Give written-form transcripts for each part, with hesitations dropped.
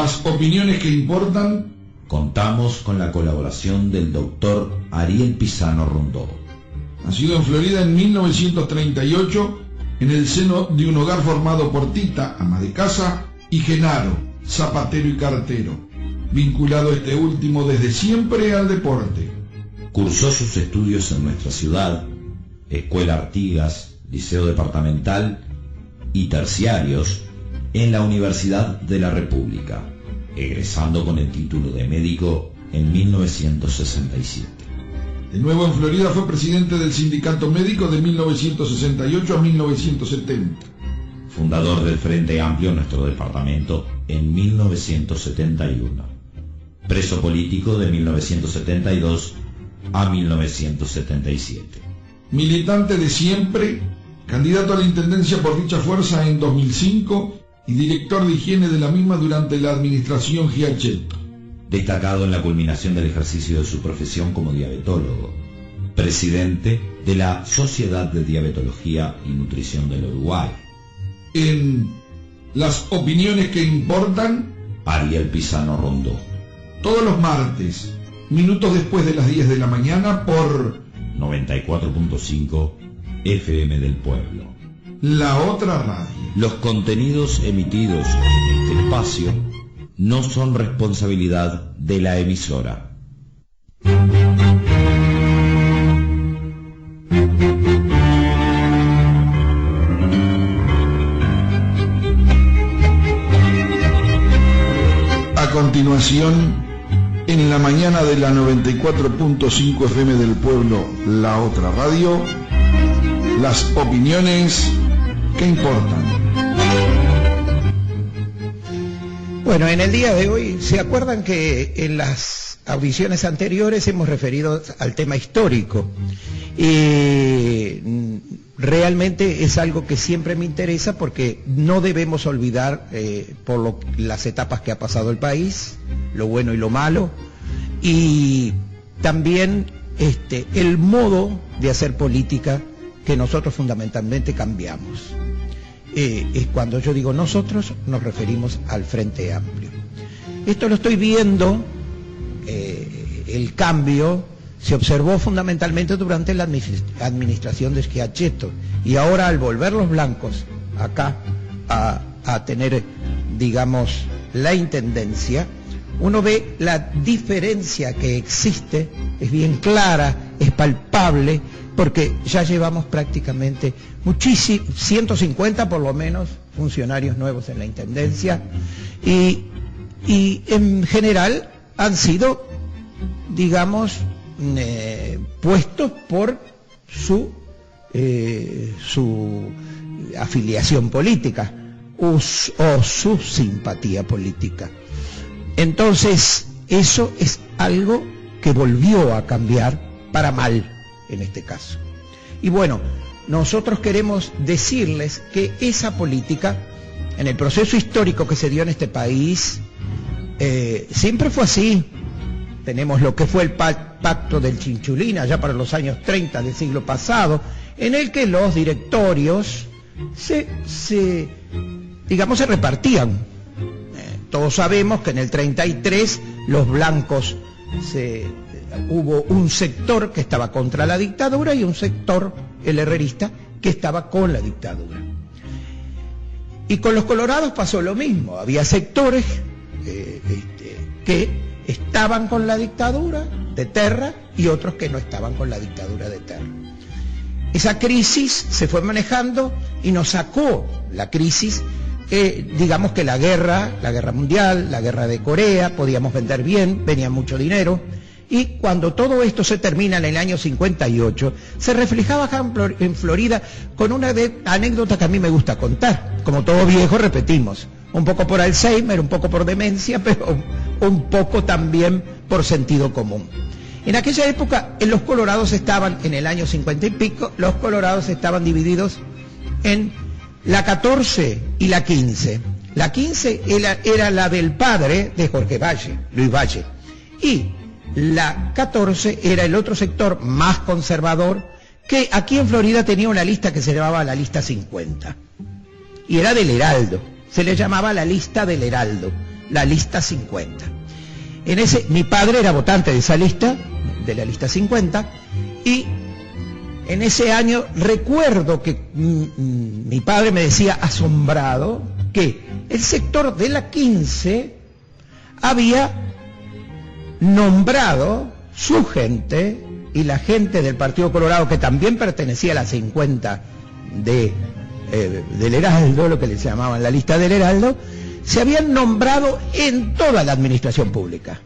Las opiniones que importan. Contamos con la colaboración del doctor Ariel Pisano Rondó. Nacido en Florida en 1938, en el seno de un hogar formado por Tita, ama de casa, y Genaro, zapatero y cartero, vinculado este último desde siempre al deporte. Cursó sus estudios en nuestra ciudad, Escuela Artigas, Liceo Departamental y terciarios en la Universidad de la República, egresando con el título de médico en 1967. De nuevo en Florida fue presidente del Sindicato Médico de 1968 a 1970. Fundador del Frente Amplio en nuestro departamento en 1971. Preso político de 1972 a 1977. Militante de siempre, candidato a la intendencia por dicha fuerza en 2005 y director de higiene de la misma durante la administración Giacchetto. Destacado en la culminación del ejercicio de su profesión como diabetólogo. Presidente de la Sociedad de Diabetología y Nutrición del Uruguay. En Las opiniones que importan, Ariel Pisano Rondó. Todos los martes, minutos después de las 10 de la mañana por 94.5 FM del Pueblo. La Otra Radio. Los contenidos emitidos en este espacio no son responsabilidad de la emisora. A continuación, en la mañana de la 94.5 FM del Pueblo, La Otra Radio, las opiniones que importan. Bueno, en el día de hoy, ¿se acuerdan que en las audiciones anteriores hemos referido al tema histórico? Y realmente es algo que siempre me interesa porque no debemos olvidar las etapas que ha pasado el país, lo bueno y lo malo, y también el modo de hacer política que nosotros fundamentalmente cambiamos. Cuando yo digo nosotros, nos referimos al Frente Amplio. Esto lo estoy viendo, el cambio se observó fundamentalmente durante la administración de Giacchetto, y ahora al volver los blancos acá a tener, digamos, la intendencia, uno ve la diferencia que existe, es bien clara, es palpable, porque ya llevamos prácticamente 150 por lo menos funcionarios nuevos en la intendencia, y en general han sido, digamos, puestos por su afiliación política o su simpatía política. Entonces, eso es algo que volvió a cambiar para mal en este caso. Y bueno, nosotros queremos decirles que esa política, en el proceso histórico que se dio en este país, siempre fue así. Tenemos lo que fue el pacto del Chinchulín, allá para los años 30 del siglo pasado, en el que los directorios se repartían. Todos sabemos que en el 33 los blancos hubo un sector que estaba contra la dictadura y un sector, el herrerista, que estaba con la dictadura. Y con los colorados pasó lo mismo. Había sectores que estaban con la dictadura de Terra y otros que no estaban con la dictadura de Terra. Esa crisis se fue manejando y nos sacó la crisis. Digamos que la guerra mundial, la guerra de Corea, podíamos vender bien, venía mucho dinero, y cuando todo esto se termina en el año 58, se reflejaba acá en Florida con una anécdota que a mí me gusta contar. Como todo viejo repetimos, un poco por Alzheimer, un poco por demencia, pero un poco también por sentido común. En aquella época, los colorados estaban, en el año 50 y pico, los colorados estaban divididos en la 14 y la 15. La 15 era la del padre de Jorge Valle, Luis Valle. Y la 14 era el otro sector más conservador, que aquí en Florida tenía una lista que se llamaba la lista 50. Y era del Heraldo. Se le llamaba la lista del Heraldo. la lista 50. Mi padre era votante de esa lista, de la lista 50, y en ese año recuerdo que mi padre me decía, asombrado, que el sector de la 15 había nombrado su gente y la gente del Partido Colorado, que también pertenecía a la 50 del Heraldo, lo que les llamaban la lista del Heraldo, se habían nombrado en toda la administración pública.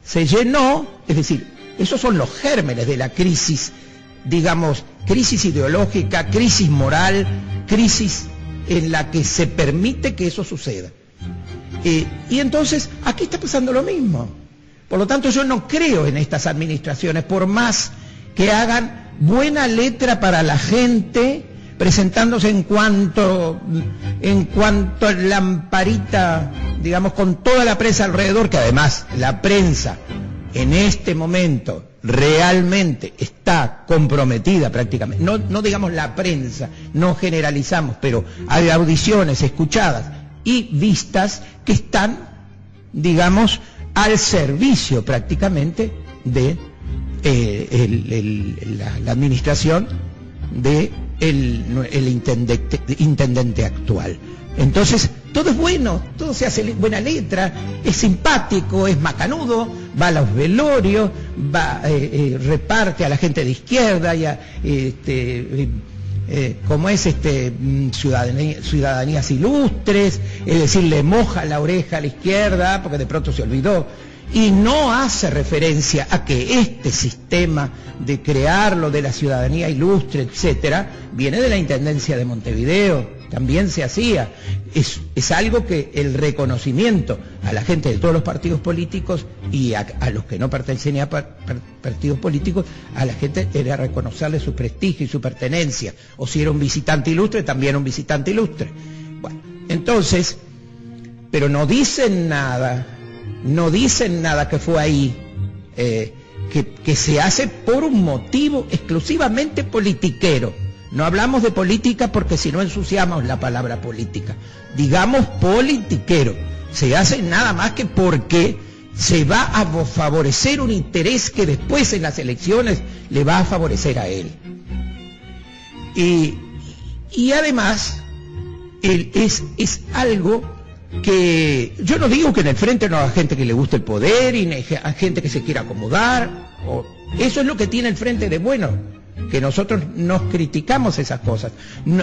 Se llenó, es decir, esos son los gérmenes de la crisis, digamos, crisis ideológica, crisis moral, crisis en la que se permite que eso suceda. Y entonces, aquí está pasando lo mismo. Por lo tanto, yo no creo en estas administraciones, por más que hagan buena letra para la gente, presentándose en cuanto a lamparita, digamos, con toda la prensa alrededor, que además la prensa en este momento realmente está comprometida prácticamente, no digamos la prensa, no generalizamos, pero hay audiciones escuchadas y vistas que están, digamos, al servicio prácticamente de la administración de el intendente actual. Entonces, todo es bueno, todo se hace buena letra, es simpático, es macanudo, va a los velorios, reparte a la gente de izquierda, y como es ciudadanías ilustres, es decir, le moja la oreja a la izquierda porque de pronto se olvidó, y no hace referencia a que este sistema de crearlo de la ciudadanía ilustre, etcétera, viene de la Intendencia de Montevideo, también se hacía. Es algo que el reconocimiento a la gente de todos los partidos políticos y a los que no pertenecían a partidos políticos, a la gente era reconocerle su prestigio y su pertenencia, o si era un visitante ilustre, también un visitante ilustre. Bueno, entonces, pero no dicen nada que fue ahí, que se hace por un motivo exclusivamente politiquero. No hablamos de política porque si no ensuciamos la palabra política. Digamos politiquero. Se hace nada más que porque se va a favorecer un interés que después en las elecciones le va a favorecer a él. Y además, es algo que yo no digo que en el frente no haya gente que le guste el poder y hay gente que se quiera acomodar, eso es lo que tiene el frente de bueno, que nosotros nos criticamos esas cosas,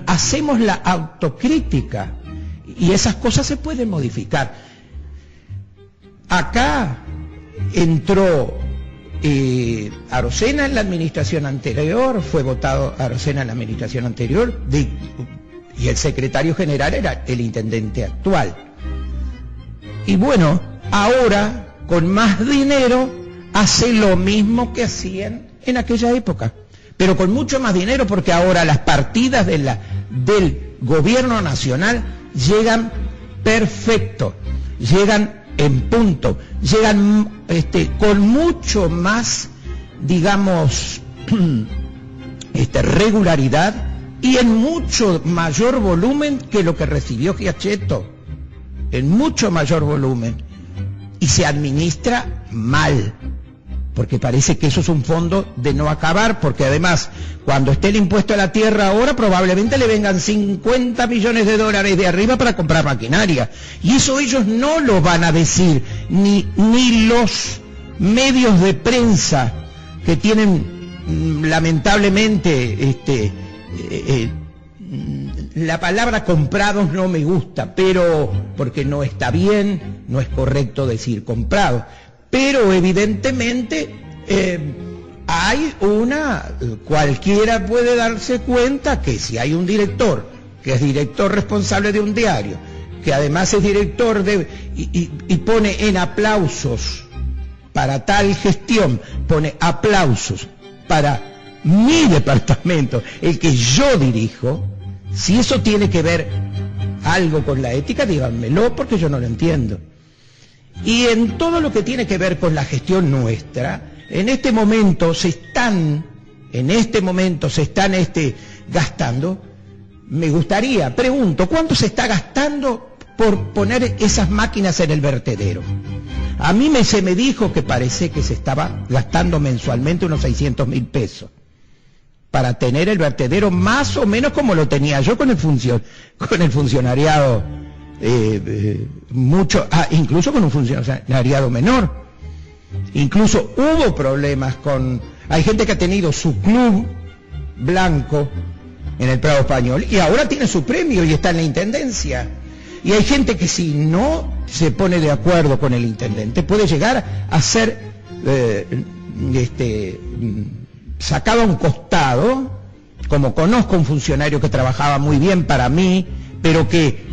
hacemos la autocrítica y esas cosas se pueden modificar. Acá entró Arocena en la administración anterior, fue votado Arocena en la administración anterior y el secretario general era el intendente actual. Y bueno, ahora con más dinero hace lo mismo que hacían en aquella época, pero con mucho más dinero, porque ahora las partidas del gobierno nacional llegan perfecto, llegan en punto, llegan con mucho más, digamos, regularidad y en mucho mayor volumen que lo que recibió Giacchetto, en mucho mayor volumen, y se administra mal, porque parece que eso es un fondo de no acabar, porque además, cuando esté el impuesto a la tierra ahora, probablemente le vengan 50 millones de dólares de arriba para comprar maquinaria, y eso ellos no lo van a decir, ni los medios de prensa que tienen, lamentablemente, la palabra comprados no me gusta, pero porque no está bien, no es correcto decir comprados, pero evidentemente hay cualquiera puede darse cuenta que si hay un director, que es director responsable de un diario, que además es director y pone en aplausos para tal gestión, pone aplausos para mi departamento, el que yo dirijo, si eso tiene que ver algo con la ética, díganmelo, porque yo no lo entiendo. Y en todo lo que tiene que ver con la gestión nuestra, en este momento se están gastando, me gustaría, pregunto, ¿cuánto se está gastando por poner esas máquinas en el vertedero. A mí se me dijo que parece que se estaba gastando mensualmente unos 600.000 pesos para tener el vertedero más o menos como lo tenía yo con el funcionariado, incluso con un funcionariado menor. Incluso hubo problemas hay gente que ha tenido su club blanco en el Prado Español y ahora tiene su premio y está en la intendencia. Y hay gente que si no se pone de acuerdo con el intendente puede llegar a ser sacado a un costado, como conozco un funcionario que trabajaba muy bien para mí, pero que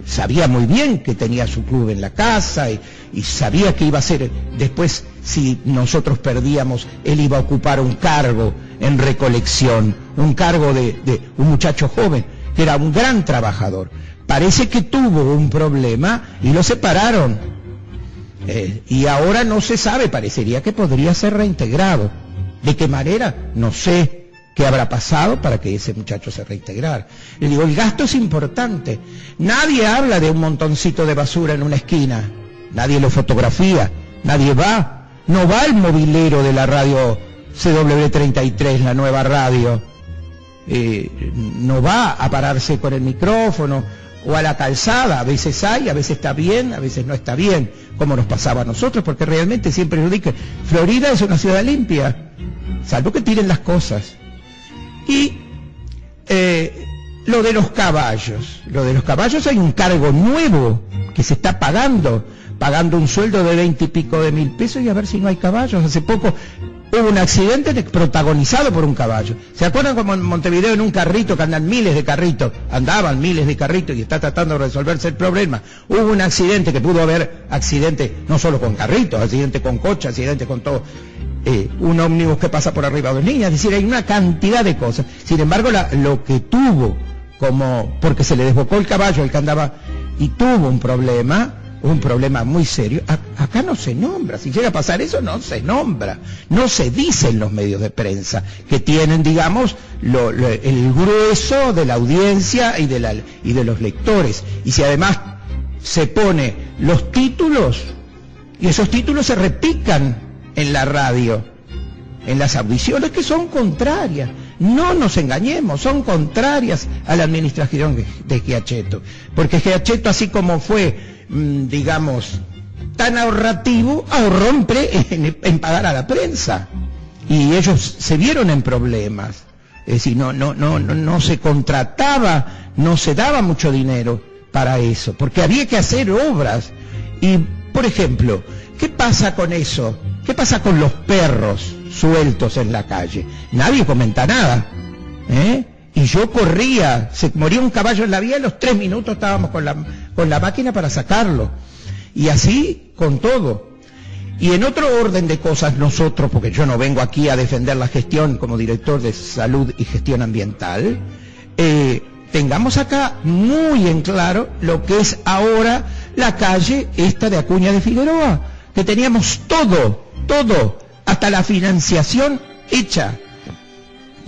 sabía muy bien que tenía su club en la casa y sabía que iba a ser, después si nosotros perdíamos, él iba a ocupar un cargo en recolección, un cargo de un muchacho joven, que era un gran trabajador. Parece que tuvo un problema y lo separaron. Y ahora no se sabe, parecería que podría ser reintegrado. ¿De qué manera? No sé qué habrá pasado para que ese muchacho se reintegrara. Le digo, el gasto es importante. Nadie habla de un montoncito de basura en una esquina. Nadie lo fotografía. Nadie va. No va el mobilero de la radio CW33, la nueva radio. No va a pararse con el micrófono o a la calzada. A veces hay, a veces está bien, a veces no está bien, como nos pasaba a nosotros, porque realmente siempre yo digo, Florida es una ciudad limpia, salvo que tiren las cosas. Y lo de los caballos hay un cargo nuevo que se está pagando un sueldo de 20 y pico de mil pesos y a ver si no hay caballos. Hace poco hubo un accidente protagonizado por un caballo. ¿Se acuerdan como en Montevideo en un carrito que andaban miles de carritos y está tratando de resolverse el problema? Hubo un accidente que pudo haber accidente no solo con carritos, accidente con coche, accidente con todo. Un ómnibus que pasa por arriba de dos niñas, es decir, hay una cantidad de cosas. Sin embargo, lo que tuvo, porque se le desbocó el caballo, el que andaba, y tuvo un problema muy serio, acá no se nombra. Si llega a pasar eso, no se nombra, no se dice en los medios de prensa, que tienen, digamos, el grueso de la audiencia y de los lectores. Y si además se pone los títulos, y esos títulos se repican en la radio, en las audiciones, que son contrarias, no nos engañemos, son contrarias a la administración de Giacchetto, porque Giacchetto, así como fue, digamos, tan ahorrativo, ahorró en pagar a la prensa, y ellos se vieron en problemas. Es decir, no se contrataba, no se daba mucho dinero para eso, porque había que hacer obras. Y, por ejemplo, ¿qué pasa con eso? ¿Qué pasa con los perros sueltos en la calle? Nadie comenta nada, Y yo corría, se moría un caballo en la vía, en los 3 minutos estábamos con la máquina para sacarlo. Y así con todo. Y en otro orden de cosas, nosotros, porque yo no vengo aquí a defender la gestión como director de salud y gestión ambiental, tengamos acá muy en claro lo que es ahora la calle esta de Acuña de Figueroa, que teníamos todo, hasta la financiación hecha.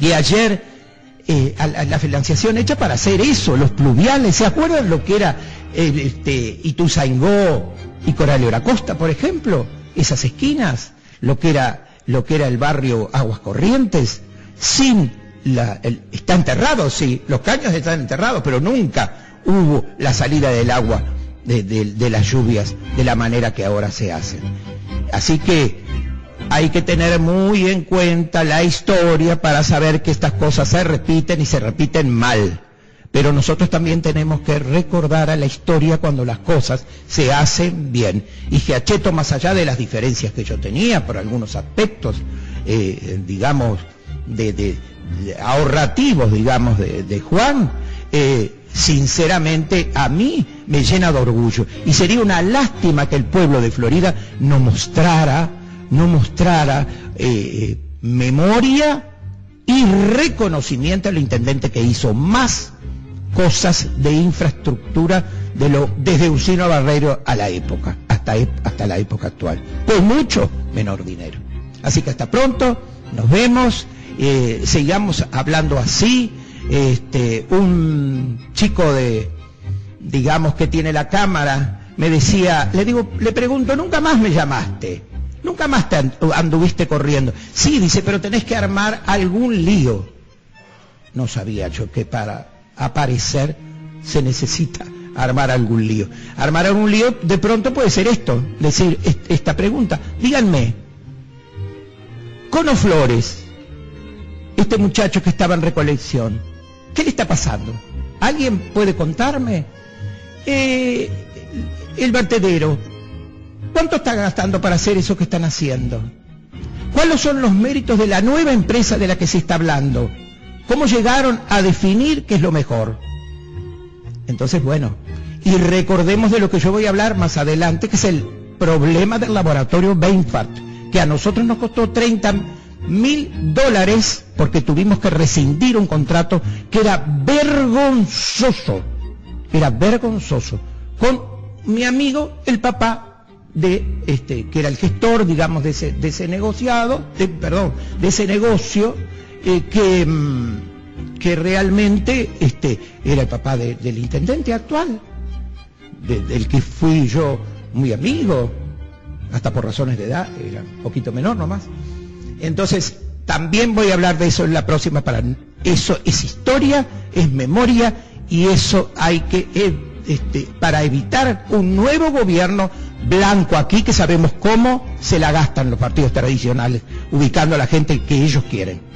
Y ayer, la financiación hecha para hacer eso, los pluviales. ¿Se acuerdan lo que era Ituzaingó y Coralio la Costa, por ejemplo? Esas esquinas, lo que era el barrio Aguas Corrientes, está enterrado, sí, los caños están enterrados, pero nunca hubo la salida del agua de las lluvias de la manera que ahora se hacen. Así que hay que tener muy en cuenta la historia para saber que estas cosas se repiten y se repiten mal. Pero nosotros también tenemos que recordar a la historia cuando las cosas se hacen bien. Y Giacchetto, más allá de las diferencias que yo tenía por algunos aspectos, digamos, de ahorrativos, digamos, de Juan, sinceramente a mí me llena de orgullo. Y sería una lástima que el pueblo de Florida no mostrara memoria y reconocimiento al intendente que hizo más cosas de infraestructura desde Ursino Barreiro a la época, hasta la época actual, con mucho menor dinero. Así que hasta pronto, nos vemos, sigamos hablando así. Un chico de digamos que tiene la cámara, me decía, le pregunto, ¿nunca más me llamaste? ¿Nunca más te anduviste corriendo? Sí, dice, pero tenés que armar algún lío. No sabía yo que para aparecer se necesita armar algún lío. Armar algún lío de pronto puede ser esto, decir esta pregunta. Díganme, Cono Flores, este muchacho que estaba en recolección, ¿qué le está pasando? ¿Alguien puede contarme? El vertedero, ¿cuánto está gastando para hacer eso que están haciendo? ¿Cuáles son los méritos de la nueva empresa de la que se está hablando? ¿Cómo llegaron a definir qué es lo mejor? Entonces, bueno, y recordemos de lo que yo voy a hablar más adelante, que es el problema del laboratorio Bainfart, que a nosotros nos costó $30.000 porque tuvimos que rescindir un contrato que era vergonzoso, con mi amigo, el papá de que era el gestor, digamos, de ese negociado, de ese negocio, que realmente era el papá del intendente actual, del que fui yo muy amigo, hasta por razones de edad, era un poquito menor nomás. Entonces, también voy a hablar de eso en la próxima, eso es historia, es memoria, y eso hay que, para evitar un nuevo gobierno blanco aquí, que sabemos cómo se la gastan los partidos tradicionales, ubicando a la gente que ellos quieren.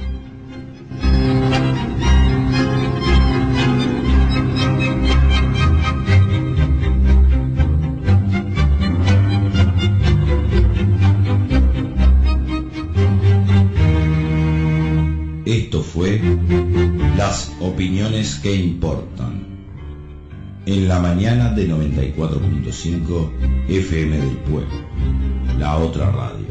Esto fue Las Opiniones que Importan, en la mañana de 94.5 FM del Pueblo, la otra radio.